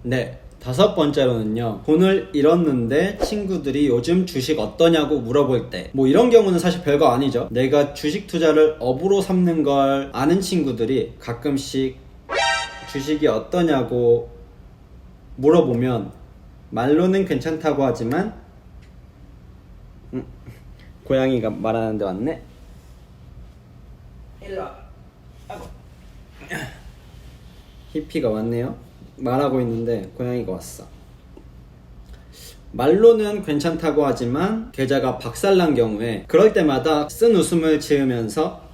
네, 다섯 번째로는요, 돈을 잃었는데 친구들이 요즘 주식 어떠냐고 물어볼 때, 뭐 이런 경우는 사실 별거 아니죠. 내가 주식 투자를 업으로 삼는 걸 아는 친구들이 가끔씩 주식이 어떠냐고 물어보면 말로는 괜찮다고 하지만 고양이가 말하는데 왔네. 일로와. 아이고. 히피가 왔네요. 말하고 있는데 고양이가 왔어. 말로는 괜찮다고 하지만 계좌가 박살난 경우에 그럴 때마다 쓴 웃음을 지으면서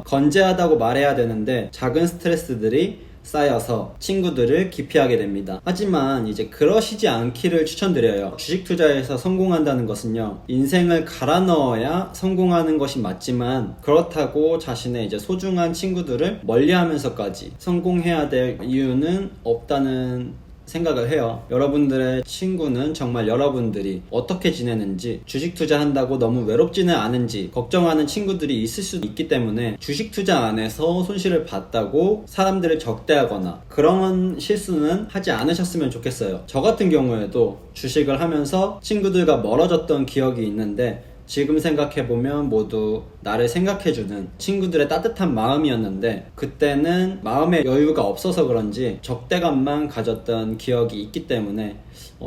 건재하다고 말해야 되는데 작은 스트레스들이 쌓여서 친구들을 기피하게 됩니다. 하지만 이제 그러시지 않기를 추천드려요. 주식 투자에서 성공한다는 것은요, 인생을 갈아 넣어야 성공하는 것이 맞지만 그렇다고 자신의 이제 소중한 친구들을 멀리하면서까지 성공해야 될 이유는 없다는 생각을 해요. 여러분들의 친구는 정말 여러분들이 어떻게 지내는지, 주식 투자한다고 너무 외롭지는 않은지 걱정하는 친구들이 있을 수도 있기 때문에 주식 투자 안에서 손실을 봤다고 사람들을 적대하거나 그런 실수는 하지 않으셨으면 좋겠어요. 저 같은 경우에도 주식을 하면서 친구들과 멀어졌던 기억이 있는데 지금 생각해보면 모두 나를 생각해주는 친구들의 따뜻한 마음이었는데 그때는 마음의 여유가 없어서 그런지 적대감만 가졌던 기억이 있기 때문에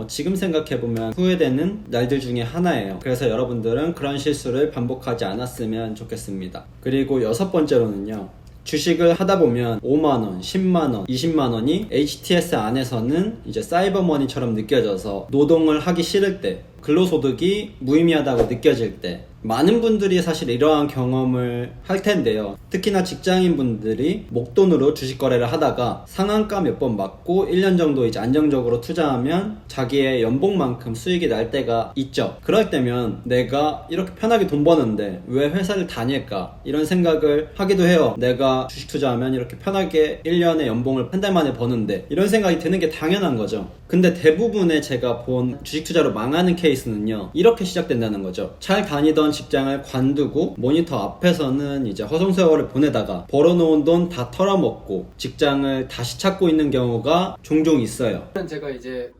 지금 생각해보면 후회되는 날들 중에 하나예요. 그래서 여러분들은 그런 실수를 반복하지 않았으면 좋겠습니다. 그리고 여섯 번째로는요, 주식을 하다보면 5만원, 10만원, 20만원이 HTS 안에서는 이제 사이버머니처럼 느껴져서 노동을 하기 싫을 때, 근로소득이 무의미하다고 느껴질 때 많은 분들이 사실 이러한 경험을 할 텐데요. 특히나 직장인 분들이 목돈으로 주식 거래를 하다가 상한가 몇 번 맞고 1년 정도 이제 안정적으로 투자하면 자기의 연봉만큼 수익이 날 때가 있죠. 그럴 때면 내가 이렇게 편하게 돈 버는데 왜 회사를 다닐까? 이런 생각을 하기도 해요. 내가 주식 투자하면 이렇게 편하게 1년에 연봉을 한 달 만에 버는데 이런 생각이 드는 게 당연한 거죠. 근데 대부분의 제가 본 주식 투자로 망하는 케이스는요, 이렇게 시작된다는 거죠. 잘 다니던 직장을 관두고 모니터 앞에서는 이제 허송세월을 보내다가 벌어놓은 돈 다 털어먹고 직장을 다시 찾고 있는 경우가 종종 있어요. 제가 이제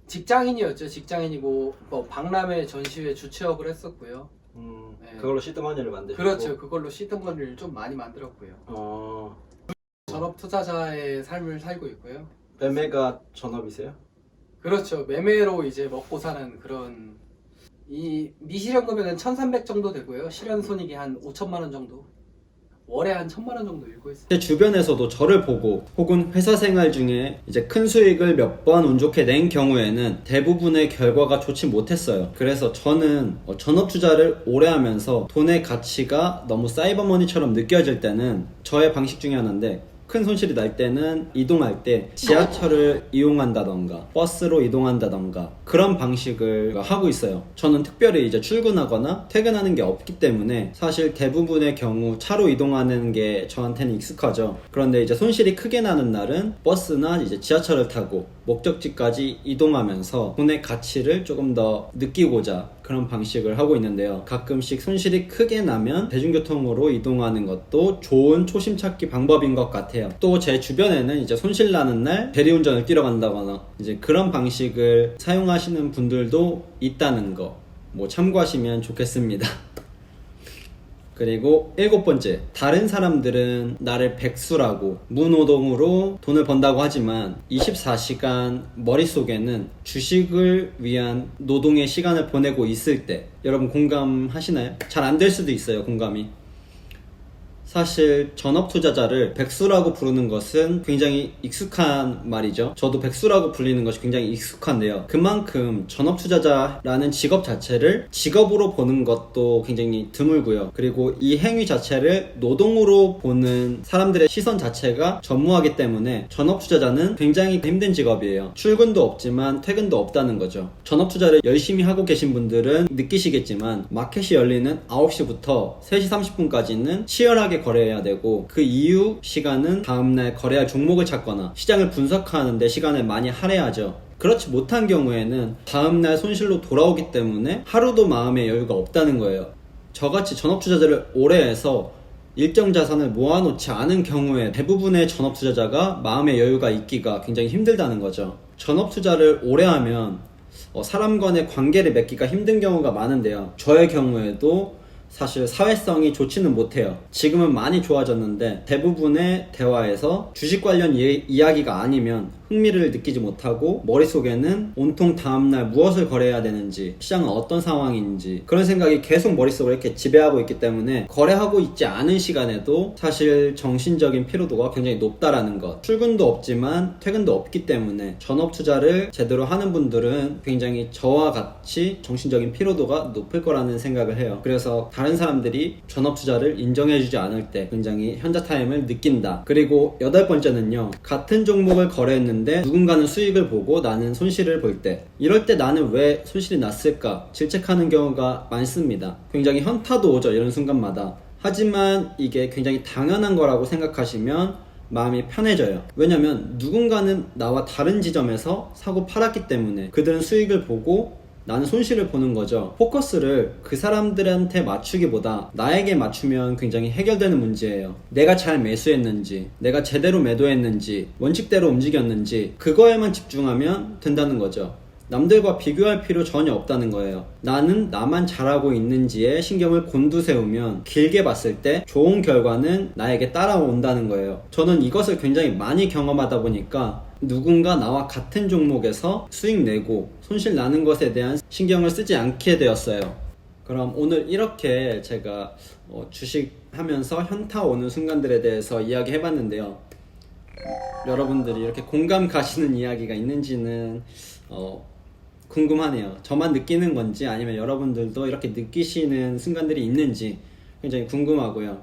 직장인이었죠. 직장인이고 뭐 박람회 전시회 주최업을 했었고요. 네. 그걸로 시드머니를 만드셨고. 그렇죠. 그걸로 시드머니를 좀 많이 만들었고요. 전업 투자자의 삶을 살고 있고요. 매매가 전업이세요? 그렇죠. 매매로 이제 먹고 사는 그런, 이 미실현 금액은 1,300 정도 되고요. 실현 손익이 한 5천만 원 정도. 월에 한 1,000만 원 정도 일고 있어요. 제 주변에서도 저를 보고 혹은 회사 생활 중에 이제 큰 수익을 몇 번 운 좋게 낸 경우에는 대부분의 결과가 좋지 못했어요. 그래서 저는 전업 투자를 오래 하면서 돈의 가치가 너무 사이버머니처럼 느껴질 때는 저의 방식 중에 하나인데, 큰 손실이 날 때는 이동할 때 지하철을 이용한다던가 버스로 이동한다던가 그런 방식을 하고 있어요. 저는 특별히 이제 출근하거나 퇴근하는 게 없기 때문에 사실 대부분의 경우 차로 이동하는 게 저한테는 익숙하죠. 그런데 이제 손실이 크게 나는 날은 버스나 이제 지하철을 타고 목적지까지 이동하면서 돈의 가치를 조금 더 느끼고자 그런 방식을 하고 있는데요. 가끔씩 손실이 크게 나면 대중교통으로 이동하는 것도 좋은 초심 찾기 방법인 것 같아요. 또 제 주변에는 이제 손실 나는 날 대리운전을 뛰러 간다거나 이제 그런 방식을 사용하시는 분들도 있다는 거 참고하시면 좋겠습니다. 그리고 일곱 번째, 다른 사람들은 나를 백수라고 무노동으로 돈을 번다고 하지만 24시간 머릿속에는 주식을 위한 노동의 시간을 보내고 있을 때, 여러분 공감하시나요? 잘 안 될 수도 있어요, 공감이. 사실 전업 투자자를 백수라고 부르는 것은 굉장히 익숙한 말이죠. 저도 백수라고 불리는 것이 굉장히 익숙한데요. 그만큼 전업 투자자라는 직업 자체를 직업으로 보는 것도 굉장히 드물고요. 그리고 이 행위 자체를 노동으로 보는 사람들의 시선 자체가 전무하기 때문에 전업 투자자는 굉장히 힘든 직업이에요. 출근도 없지만 퇴근도 없다는 거죠. 전업 투자를 열심히 하고 계신 분들은 느끼시겠지만 마켓이 열리는 9시부터 3시 30분까지는 치열하게 거래해야 되고, 그 이후 시간은 다음날 거래할 종목을 찾거나 시장을 분석하는 데 시간을 많이 할애하죠. 그렇지 못한 경우에는 다음날 손실로 돌아오기 때문에 하루도 마음의 여유가 없다는 거예요. 저같이 전업 투자자를 오래 해서 일정 자산을 모아놓지 않은 경우에 대부분의 전업 투자자가 마음의 여유가 있기가 굉장히 힘들다는 거죠. 전업 투자를 오래 하면 사람 간의 관계를 맺기가 힘든 경우가 많은데요. 저의 경우에도 사실 사회성이 좋지는 못해요. 지금은 많이 좋아졌는데 대부분의 대화에서 주식 관련 이야기가 아니면 흥미를 느끼지 못하고 머릿속에는 온통 다음날 무엇을 거래해야 되는지, 시장은 어떤 상황인지 그런 생각이 계속 머릿속을 이렇게 지배하고 있기 때문에 거래하고 있지 않은 시간에도 사실 정신적인 피로도가 굉장히 높다라는 것. 출근도 없지만 퇴근도 없기 때문에 전업 투자를 제대로 하는 분들은 굉장히 저와 같이 정신적인 피로도가 높을 거라는 생각을 해요. 그래서 다른 사람들이 전업 투자를 인정해주지 않을 때 굉장히 현자 타임을 느낀다. 그리고 8번째는요. 같은 종목을 거래했는데 누군가는 수익을 보고 나는 손실을 볼 때, 이럴 때 나는 왜 손실이 났을까 질책하는 경우가 많습니다. 굉장히 현타도 오죠. 이런 순간마다. 하지만 이게 굉장히 당연한 거라고 생각하시면 마음이 편해져요. 왜냐면 누군가는 나와 다른 지점에서 사고 팔았기 때문에 그들은 수익을 보고 나는 손실을 보는 거죠. 포커스를 그 사람들한테 맞추기보다 나에게 맞추면 굉장히 해결되는 문제예요. 내가 잘 매수했는지, 내가 제대로 매도했는지, 원칙대로 움직였는지 그거에만 집중하면 된다는 거죠. 남들과 비교할 필요 전혀 없다는 거예요. 나는 나만 잘하고 있는지에 신경을 곤두세우면 길게 봤을 때 좋은 결과는 나에게 따라온다는 거예요. 저는 이것을 굉장히 많이 경험하다 보니까 누군가 나와 같은 종목에서 수익 내고 손실 나는 것에 대한 신경을 쓰지 않게 되었어요. 그럼 오늘 이렇게 제가 주식 하면서 현타 오는 순간들에 대해서 이야기 해봤는데요. 여러분들이 이렇게 공감 가시는 이야기가 있는지는 궁금하네요. 저만 느끼는 건지 아니면 여러분들도 이렇게 느끼시는 순간들이 있는지 굉장히 궁금하고요.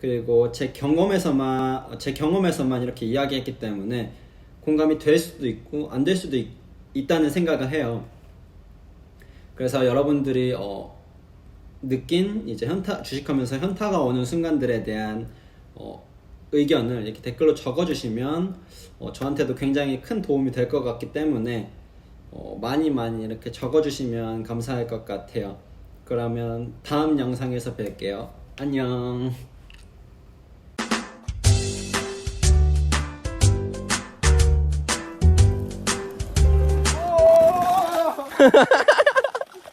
그리고 제 경험에서만 이렇게 이야기했기 때문에 공감이 될 수도 있고 안 될 수도 있다는 생각을 해요. 그래서 여러분들이 느낀 이제 주식하면서 현타가 오는 순간들에 대한 의견을 이렇게 댓글로 적어주시면 저한테도 굉장히 큰 도움이 될 것 같기 때문에 많이 이렇게 적어주시면 감사할 것 같아요. 그러면 다음 영상에서 뵐게요. 안녕.